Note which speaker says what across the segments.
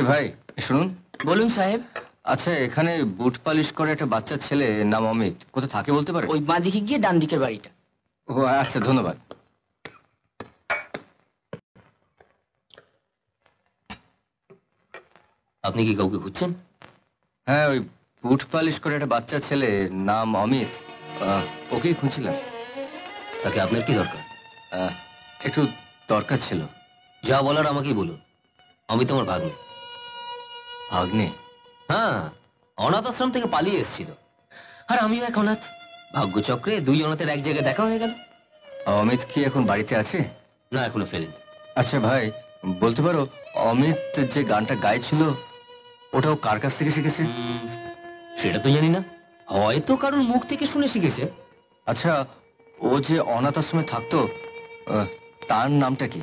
Speaker 1: ভাই শুনুন।
Speaker 2: বলুন সাহেব।
Speaker 1: আচ্ছা, এখানে বুট পালিশ করে একটা বাচ্চা ছেলে, নাম অমিত, কোথায় থাকে বলতে পারে?
Speaker 2: ওই বাঁ দিকে গিয়ে ডান দিকের বাড়িটা।
Speaker 1: ও আচ্ছা, ধন্যবাদ।
Speaker 3: আপনি কি কাউকে খুঁজছেন?
Speaker 1: হ্যাঁ, ওই বুট পালিশ করে একটা বাচ্চা ছেলে, নাম অমিত, ওকেই খুঁজছিলাম।
Speaker 3: তাকে আপনার কি দরকার?
Speaker 1: একটু দরকার ছিল।
Speaker 3: যা বলার আমাকেই বলুন। অমিত আমার ভাগ্নে।
Speaker 1: ভাগ্নে?
Speaker 3: হ্যাঁ, অনাথ আশ্রম থেকে পালিয়ে এসেছিল। আর আমিও এক অনাথ। ভাগ্যচক্রে দুই অনাথের এক জায়গায় দেখা হয়ে গেল।
Speaker 1: অমিত কি এখন বাড়িতে আছে?
Speaker 3: না, এখনো ফেরেনি।
Speaker 1: আচ্ছা ভাই, বলতে পারো অমিত যে গানটা গাইছিল ওটাও কার কাছ থেকে শিখেছে?
Speaker 3: সেটা তো জানি না, হয়তো কারোর মুখ থেকে শুনে শিখেছে।
Speaker 1: আচ্ছা, ও যে অনাথ আশ্রমে থাকতো, তার নামটা কি?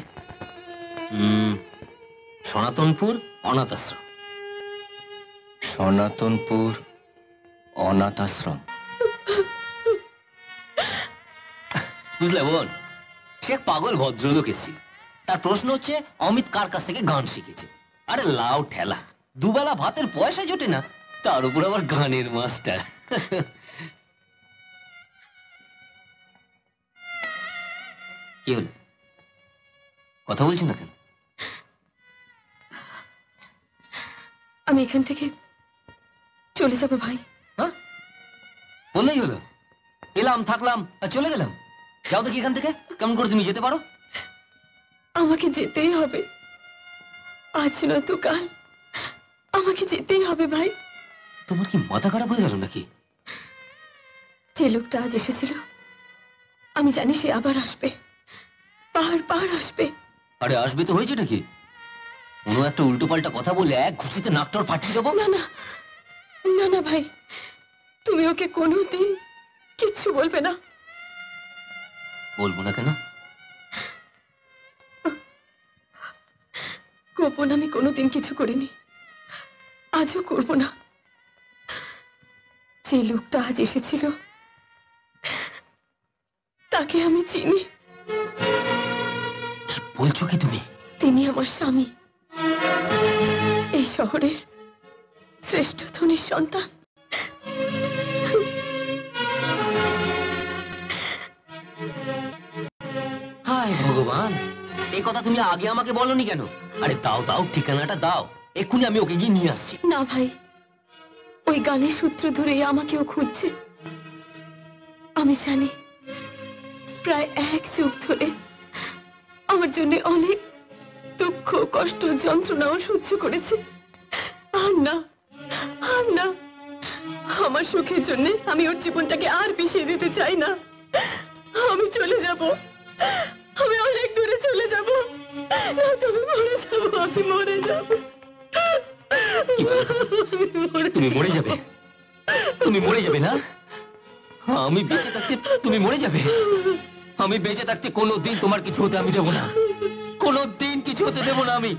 Speaker 3: সনাতনপুর অনাথ আশ্রম।
Speaker 1: সনাতনপুর অনাথ আশ্রম।
Speaker 3: বুঝলে বোন, সে এক পাগল ভদ্রলোক এসেছিল। তার প্রশ্ন হচ্ছে অমিত কার কাছ থেকে গান শিখেছে। আরে লাউ ঠেলা, দুবেলা ভাতের পয়সা জোটে না, তার উপর আবার গানের মাস্টার। কি হলো, কথা বলছি না কেন?
Speaker 4: আমি এখান থেকে চলে যাব ভাই।
Speaker 3: হ্যাঁ, বললেই হলো। এলাম, থাকলাম আর চলে গেলাম। যাও দেখি এখান থেকে, কেমন করে তুমি যেতে পারো।
Speaker 4: আমাকে যেতেই হবে, আজ নয়তো কাল আমাকে যেতেই হবে ভাই।
Speaker 3: তোমার কি মাথা খারাপ হয়ে গেল নাকি?
Speaker 4: যে লোকটা আজ এসেছিল, আমি জানি সে আবার আসবে, বারবার আসবে।
Speaker 3: আরে আসবে তো, হয়েছে নাকি? কোনো একটা উল্টো পাল্টা কথা বলে এক ঘুষিতে নাকটার ফাটিয়ে দেবো।
Speaker 4: না না না না ভাই, তুমি ওকে কোনোদিন কিচ্ছু বলবে না।
Speaker 3: বলবো না কেন?
Speaker 4: গোপন আমি কোনোদিন কিছু করিনি, আজও করব না। যে লোকটা আজ এসেছিল তাকে আমি চিনি।
Speaker 3: কি বলছো কি তুমি?
Speaker 4: তিনি আমার স্বামী, এই শহরের শ্রেষ্ঠ ধনীর সন্তান।
Speaker 3: হায় ভগবান, এই কথা তুমি আগে আমাকে বলনি কেন? আরে দাও দাও, ঠিকানাটা দাও, এক্ষুনি আমি ওকে গিয়ে নিয়ে আসছি।
Speaker 4: না ভাই, ওই গানের সূত্র ধরেই আমাকেও খুঁজছে। আমি জানি প্রায় 1 যুগ ধরে আমার জন্য অনেক দুঃখ, কষ্ট, যন্ত্রণাও সহ্য করেছে। আর না, আর না, আমার সুখের জন্য আমি ওর জীবনটাকে আর বিষিয়ে দিতে চাই না। আমি চলে যাব, আমি অনেক দূরে চলে যাব। তুমি মরে যাবো, আমি মরে যাব।
Speaker 3: তুমি মরে যাবে? তুমি মরে যাবে না? আমি বেঁচে থাকতে তুমি মরে যাবে? আমি বেঁচে থাকতে কোনোদিন তোমার কিছু হতে আমি দেবো না, কোনোদিন কিছু হতে দেবো না আমি।